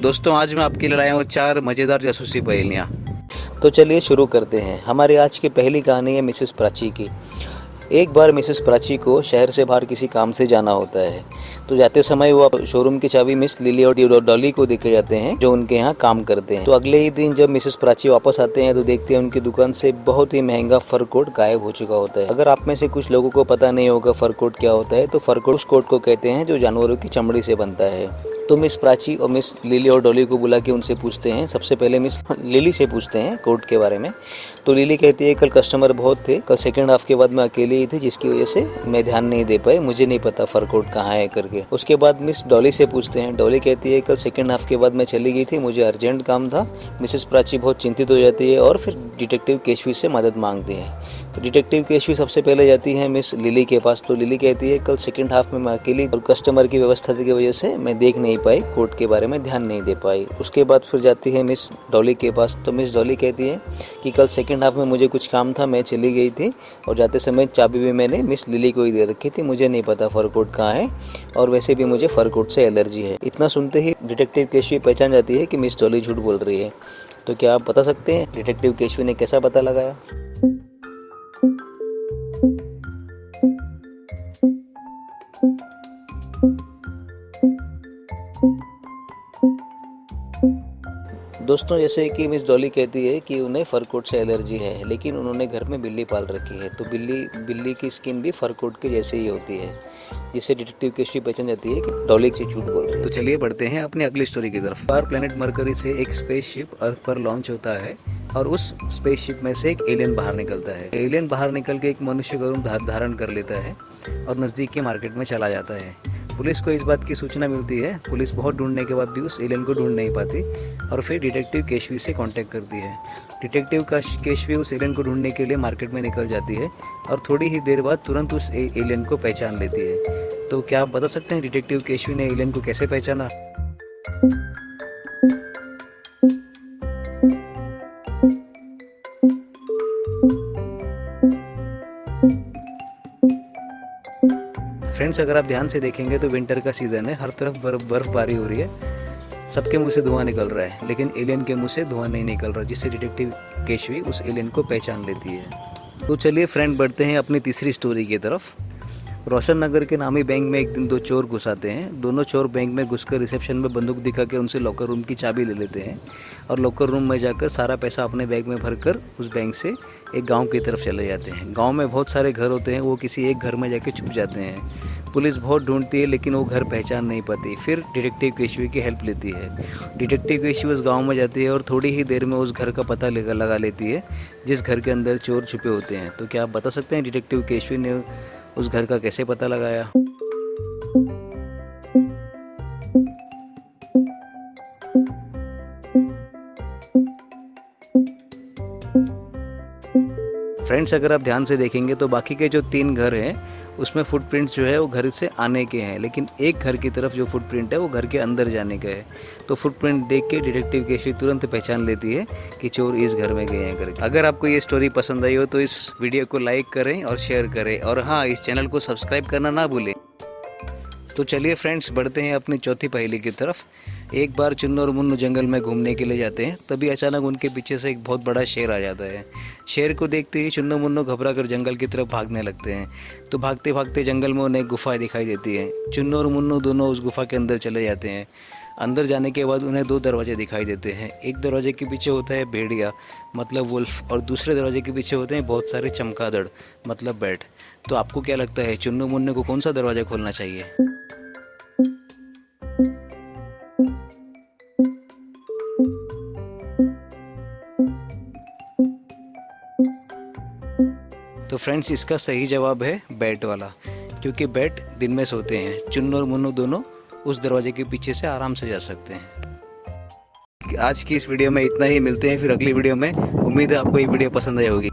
दोस्तों आज मैं आपके लिए लाया हूँ 4 मज़ेदार जासूसी पहेलियाँ। तो चलिए शुरू करते हैं। हमारी आज की पहली कहानी है मिसेस प्राची की। एक बार मिसेस प्राची को शहर से बाहर किसी काम से जाना होता है, तो जाते समय वो शोरूम की चाबी मिस लिली और डॉली को देके जाते हैं, जो उनके यहाँ काम करते हैं। तो अगले ही दिन जब मिसेस प्राची वापस आते हैं तो देखते हैं उनकी दुकान से बहुत ही महंगा फर कोट गायब हो चुका होता है। अगर आप में से कुछ लोगों को पता नहीं होगा फर कोट क्या होता है, तो फर कोट उस कोट को कहते हैं जो जानवरों की चमड़ी से बनता है। तो मिस प्राची और मिस लिली और डॉली को बुला के उनसे पूछते हैं। सबसे पहले मिस लिली से पूछते हैं कोट के बारे में। तो लिली कहती है कल कस्टमर बहुत थे, कल सेकंड हाफ के बाद मैं अकेले ही थी, जिसकी वजह से मैं ध्यान नहीं दे पाई, मुझे नहीं पता फर कोट कहाँ है करके। उसके बाद मिस डॉली से पूछते हैं। डॉली कहती है कल सेकंड हाफ के बाद मैं चली गई थी, मुझे अर्जेंट काम था। मिसेस प्राची बहुत चिंतित हो जाती है और फिर डिटेक्टिव केशवी से मदद मांगती है। तो डिटेक्टिव केशवी सबसे पहले जाती है मिस लिली के पास। तो लिली कहती है कल सेकंड हाफ में मैं अकेली और कस्टमर की व्यवस्था की वजह से मैं देख नहीं पाई, कोर्ट के बारे में ध्यान नहीं दे पाई। उसके बाद फिर जाती है मिस डॉली के पास। तो मिस डॉली कहती है कि कल सेकंड हाफ में मुझे कुछ काम था, मैं चली गई थी और जाते समय चाबी भी मैंने मिस लिली को ही दे रखी थी, मुझे नहीं पता फर कोट कहाँ है और वैसे भी मुझे फर कोट से एलर्जी है। इतना सुनते ही डिटेक्टिव केशवी पहचान जाती है कि मिस डॉली झूठ बोल रही है। तो क्या आप बता सकते हैं डिटेक्टिव केशवी ने कैसा पता लगाया? दोस्तों जैसे कि मिस डॉली कहती है कि उन्हें फर कोट से एलर्जी है, लेकिन उन्होंने घर में बिल्ली पाल रखी है, तो बिल्ली की स्किन भी फर कोट के जैसे ही होती है, जिससे डिटेक्टिव केशवी पहचान जाती है कि डॉली से झूठ बोल रही है। तो चलिए बढ़ते हैं अपनी अगली स्टोरी की तरफ। बार प्लेनेट मरकरी से एक स्पेसशिप अर्थ पर लॉन्च होता है और उस स्पेसशिप में से एक एलियन बाहर निकलता है। एलियन बाहर निकल के एक मनुष्य का रूप धारण कर लेता है और नज़दीक के मार्केट में चला जाता है। पुलिस को इस बात की सूचना मिलती है। पुलिस बहुत ढूंढने के बाद भी उस एलियन को ढूंढ नहीं पाती और फिर डिटेक्टिव केशवी से कांटेक्ट करती है। डिटेक्टिव केशवी उस एलियन को ढूंढने के लिए मार्केट में निकल जाती है और थोड़ी ही देर बाद तुरंत उस एलियन को पहचान लेती है। तो क्या आप बता सकते हैं डिटेक्टिव केशवी ने एलियन को कैसे पहचाना? फ्रेंड्स अगर आप ध्यान से देखेंगे तो विंटर का सीज़न है, हर तरफ बर्फबारी हो रही है, सबके मुंह से धुआं निकल रहा है, लेकिन एलियन के मुंह से धुआं नहीं निकल रहा, जिससे डिटेक्टिव केशवी उस एलियन को पहचान लेती है। तो चलिए फ्रेंड बढ़ते हैं अपनी तीसरी स्टोरी की तरफ। रोशन नगर के नामी बैंक में एक दिन 2 चोर घुस आते हैं। दोनों चोर बैंक में घुसकर रिसेप्शन में बंदूक दिखा के उनसे लॉकर रूम की चाबी ले लेते हैं और लॉकर रूम में जाकर सारा पैसा अपने बैग में भरकर उस बैंक से एक गांव की तरफ चले जाते हैं। गांव में बहुत सारे घर होते हैं, वो किसी एक घर में जाके छुप जाते हैं। पुलिस बहुत ढूंढती है लेकिन वो घर पहचान नहीं पाती। फिर डिटेक्टिव केशवी की हेल्प लेती है। डिटेक्टिव केशवी उस गांव में जाती है और थोड़ी ही देर में उस घर का पता लगा लेती है जिस घर के अंदर चोर छुपे होते हैं। तो क्या आप बता सकते हैं डिटेक्टिव केशवी ने उस घर का कैसे पता लगाया? फ्रेंड्स अगर आप ध्यान से देखेंगे तो बाकी के जो 3 घर हैं उसमें फुटप्रिंट जो है वो घर से आने के हैं, लेकिन एक घर की तरफ जो फुटप्रिंट है वो घर के अंदर जाने का है। तो फुटप्रिंट देख के डिटेक्टिव केशवी तुरंत पहचान लेती है कि चोर इस घर में गए हैं करके। अगर आपको ये स्टोरी पसंद आई हो तो इस वीडियो को लाइक करें और शेयर करें, और हाँ, इस चैनल को सब्सक्राइब करना ना भूलें। तो चलिए फ्रेंड्स बढ़ते हैं अपनी चौथी पहेली की तरफ। एक बार चुन्नू और मुन्नू जंगल में घूमने के लिए जाते हैं, तभी अचानक उनके पीछे से एक बहुत बड़ा शेर आ जाता है। शेर को देखते ही चुन्नू मुन्नू घबरा कर जंगल की तरफ भागने लगते हैं। तो भागते भागते जंगल में उन्हें गुफा दिखाई देती है। चुन्नू और मुन्नू दोनों उस गुफा के अंदर चले जाते हैं। अंदर जाने के बाद उन्हें 2 दरवाजे दिखाई देते हैं। एक दरवाजे के पीछे होता है भेड़िया मतलब वुल्फ, और दूसरे दरवाजे के पीछे होते हैं बहुत सारे चमगादड़ मतलब बैट। तो आपको क्या लगता है चुन्नू मुन्नू को कौन सा दरवाजा खोलना चाहिए? तो फ्रेंड्स इसका सही जवाब है बैट वाला, क्योंकि बैट दिन में सोते हैं। चुन्नू और मुन्नू दोनों उस दरवाजे के पीछे से आराम से जा सकते हैं। आज की इस वीडियो में इतना ही, मिलते हैं फिर अगली वीडियो में। उम्मीद है आपको ये वीडियो पसंद आई होगी।